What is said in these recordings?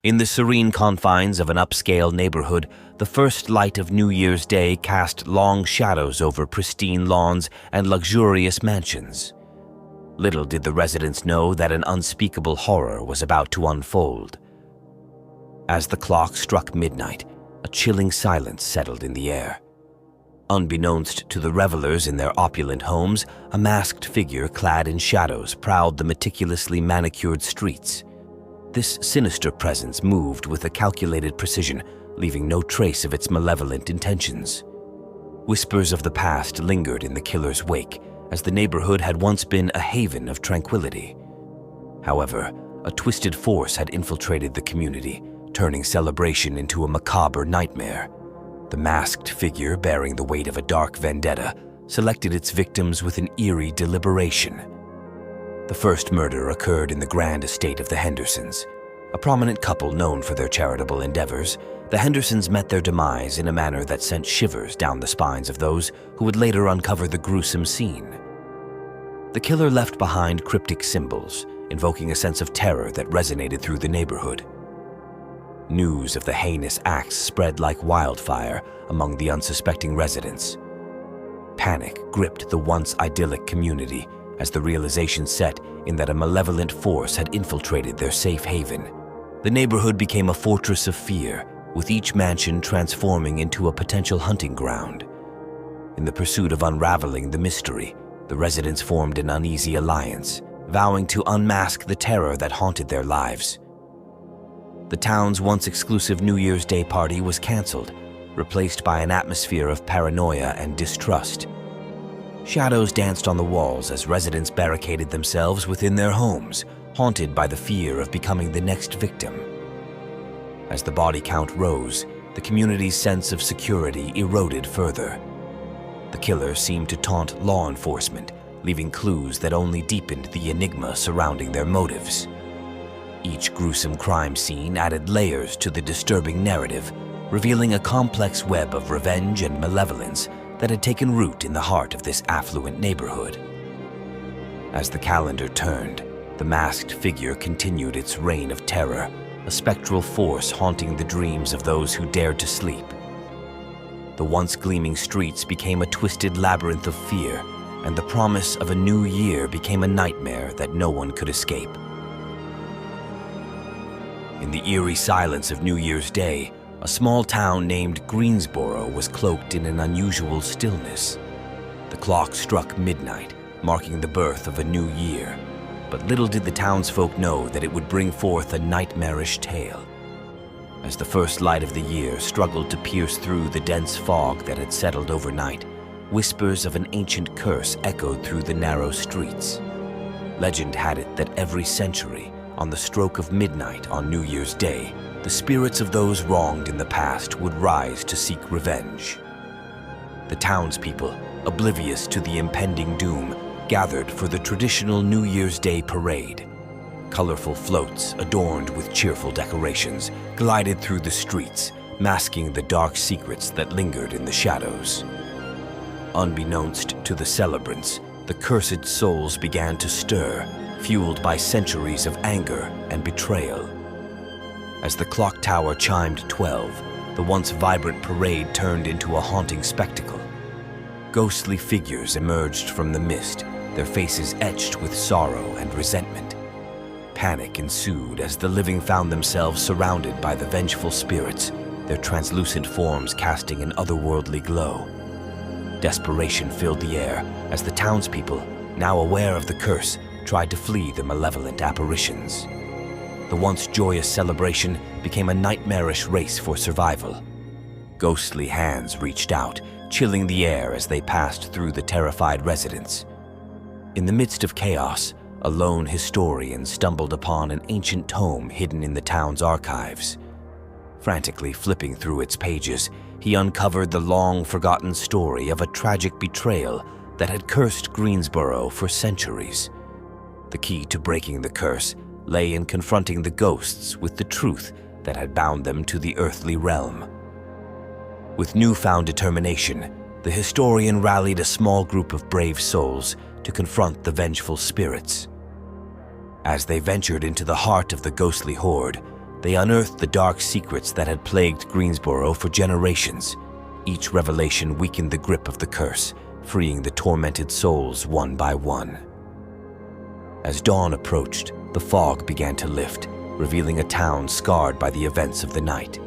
In the serene confines of an upscale neighborhood, the first light of New Year's Day cast long shadows over pristine lawns and luxurious mansions. Little did the residents know that an unspeakable horror was about to unfold. As the clock struck midnight, a chilling silence settled in the air. Unbeknownst to the revelers in their opulent homes, a masked figure clad in shadows prowled the meticulously manicured streets. This sinister presence moved with a calculated precision, leaving no trace of its malevolent intentions. Whispers of the past lingered in the killer's wake, as the neighborhood had once been a haven of tranquility. However, a twisted force had infiltrated the community, turning celebration into a macabre nightmare. The masked figure, bearing the weight of a dark vendetta, selected its victims with an eerie deliberation. The first murder occurred in the grand estate of the Hendersons. A prominent couple known for their charitable endeavors, the Hendersons met their demise in a manner that sent shivers down the spines of those who would later uncover the gruesome scene. The killer left behind cryptic symbols, invoking a sense of terror that resonated through the neighborhood. News of the heinous acts spread like wildfire among the unsuspecting residents. Panic gripped the once idyllic community as the realization set in that a malevolent force had infiltrated their safe haven. The neighborhood became a fortress of fear, with each mansion transforming into a potential hunting ground. In the pursuit of unraveling the mystery, the residents formed an uneasy alliance, vowing to unmask the terror that haunted their lives. The town's once exclusive New Year's Day party was canceled, replaced by an atmosphere of paranoia and distrust. Shadows danced on the walls as residents barricaded themselves within their homes, haunted by the fear of becoming the next victim. As the body count rose, the community's sense of security eroded further. The killer seemed to taunt law enforcement, leaving clues that only deepened the enigma surrounding their motives. Each gruesome crime scene added layers to the disturbing narrative, revealing a complex web of revenge and malevolence that had taken root in the heart of this affluent neighborhood. As the calendar turned, the masked figure continued its reign of terror, a spectral force haunting the dreams of those who dared to sleep. The once gleaming streets became a twisted labyrinth of fear, and the promise of a new year became a nightmare that no one could escape. In the eerie silence of New Year's Day, a small town named Greensboro was cloaked in an unusual stillness. The clock struck midnight, marking the birth of a new year, but little did the townsfolk know that it would bring forth a nightmarish tale. As the first light of the year struggled to pierce through the dense fog that had settled overnight, whispers of an ancient curse echoed through the narrow streets. Legend had it that every century, on the stroke of midnight on New Year's Day, the spirits of those wronged in the past would rise to seek revenge. The townspeople, oblivious to the impending doom, gathered for the traditional New Year's Day parade. Colorful floats, adorned with cheerful decorations, glided through the streets, masking the dark secrets that lingered in the shadows. Unbeknownst to the celebrants, the cursed souls began to stir, fueled by centuries of anger and betrayal. As the clock tower chimed 12, the once vibrant parade turned into a haunting spectacle. Ghostly figures emerged from the mist, their faces etched with sorrow and resentment. Panic ensued as the living found themselves surrounded by the vengeful spirits, their translucent forms casting an otherworldly glow. Desperation filled the air as the townspeople, now aware of the curse, tried to flee the malevolent apparitions. The once joyous celebration became a nightmarish race for survival. Ghostly hands reached out, chilling the air as they passed through the terrified residents. In the midst of chaos, a lone historian stumbled upon an ancient tome hidden in the town's archives. Frantically flipping through its pages, he uncovered the long-forgotten story of a tragic betrayal that had cursed Greensboro for centuries. The key to breaking the curse lay in confronting the ghosts with the truth that had bound them to the earthly realm. With newfound determination, the historian rallied a small group of brave souls to confront the vengeful spirits. As they ventured into the heart of the ghostly horde, they unearthed the dark secrets that had plagued Greensboro for generations. Each revelation weakened the grip of the curse, freeing the tormented souls one by one. As dawn approached, the fog began to lift, revealing a town scarred by the events of the night.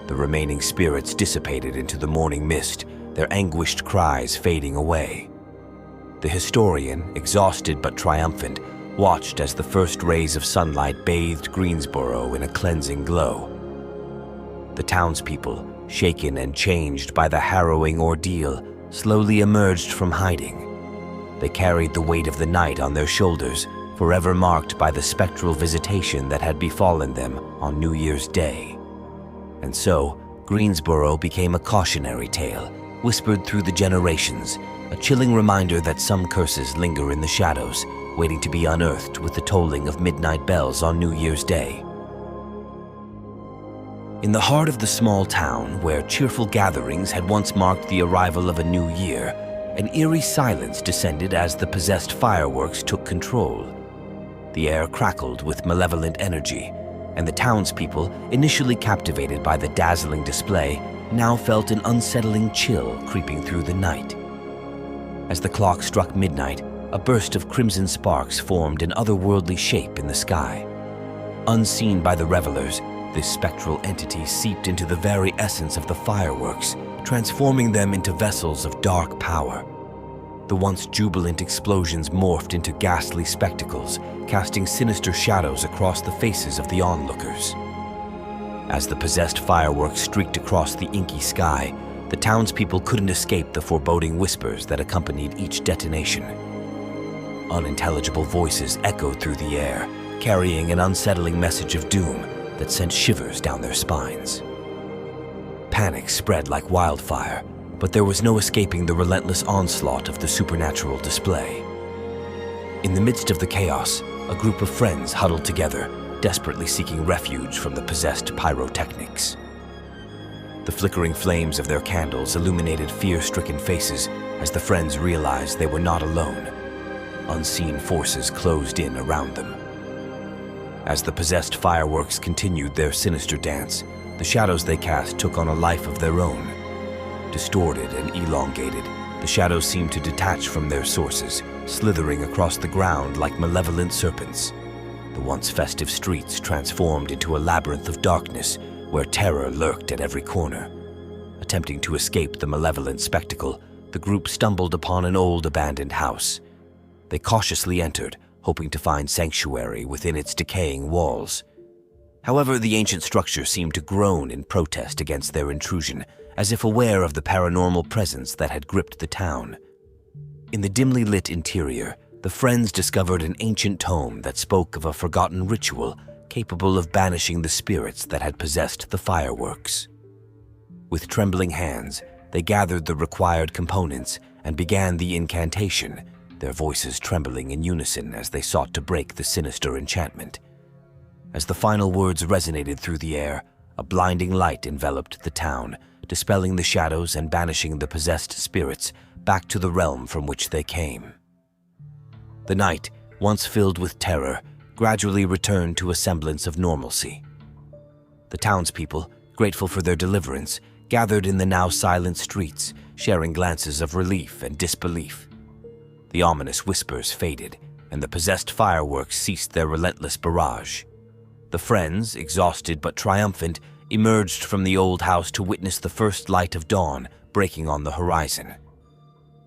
The remaining spirits dissipated into the morning mist, their anguished cries fading away. The historian, exhausted but triumphant, watched as the first rays of sunlight bathed Greensboro in a cleansing glow. The townspeople, shaken and changed by the harrowing ordeal, slowly emerged from hiding. They carried the weight of the night on their shoulders, forever marked by the spectral visitation that had befallen them on New Year's Day. And so, Greensboro became a cautionary tale, whispered through the generations, a chilling reminder that some curses linger in the shadows, waiting to be unearthed with the tolling of midnight bells on New Year's Day. In the heart of the small town, where cheerful gatherings had once marked the arrival of a new year, an eerie silence descended as the possessed fireworks took control. The air crackled with malevolent energy, and the townspeople, initially captivated by the dazzling display, now felt an unsettling chill creeping through the night. As the clock struck midnight, a burst of crimson sparks formed an otherworldly shape in the sky. Unseen by the revelers, this spectral entity seeped into the very essence of the fireworks, transforming them into vessels of dark power. The once jubilant explosions morphed into ghastly spectacles, casting sinister shadows across the faces of the onlookers. As the possessed fireworks streaked across the inky sky, the townspeople couldn't escape the foreboding whispers that accompanied each detonation. Unintelligible voices echoed through the air, carrying an unsettling message of doom that sent shivers down their spines. Panic spread like wildfire, but there was no escaping the relentless onslaught of the supernatural display. In the midst of the chaos, a group of friends huddled together, desperately seeking refuge from the possessed pyrotechnics. The flickering flames of their candles illuminated fear-stricken faces as the friends realized they were not alone. Unseen forces closed in around them. As the possessed fireworks continued their sinister dance, the shadows they cast took on a life of their own. Distorted and elongated, the shadows seemed to detach from their sources, slithering across the ground like malevolent serpents. The once festive streets transformed into a labyrinth of darkness where terror lurked at every corner. Attempting to escape the malevolent spectacle, the group stumbled upon an old abandoned house. They cautiously entered, hoping to find sanctuary within its decaying walls. However, the ancient structure seemed to groan in protest against their intrusion, as if aware of the paranormal presence that had gripped the town. In the dimly lit interior, the friends discovered an ancient tome that spoke of a forgotten ritual capable of banishing the spirits that had possessed the fireworks. With trembling hands, they gathered the required components and began the incantation, their voices trembling in unison as they sought to break the sinister enchantment. As the final words resonated through the air, a blinding light enveloped the town, dispelling the shadows and banishing the possessed spirits back to the realm from which they came. The night, once filled with terror, gradually returned to a semblance of normalcy. The townspeople, grateful for their deliverance, gathered in the now silent streets, sharing glances of relief and disbelief. The ominous whispers faded, and the possessed fireworks ceased their relentless barrage. The friends, exhausted but triumphant, emerged from the old house to witness the first light of dawn breaking on the horizon.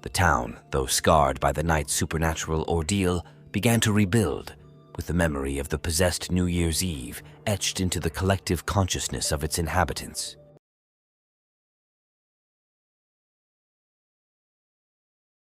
The town, though scarred by the night's supernatural ordeal, began to rebuild, with the memory of the possessed New Year's Eve etched into the collective consciousness of its inhabitants.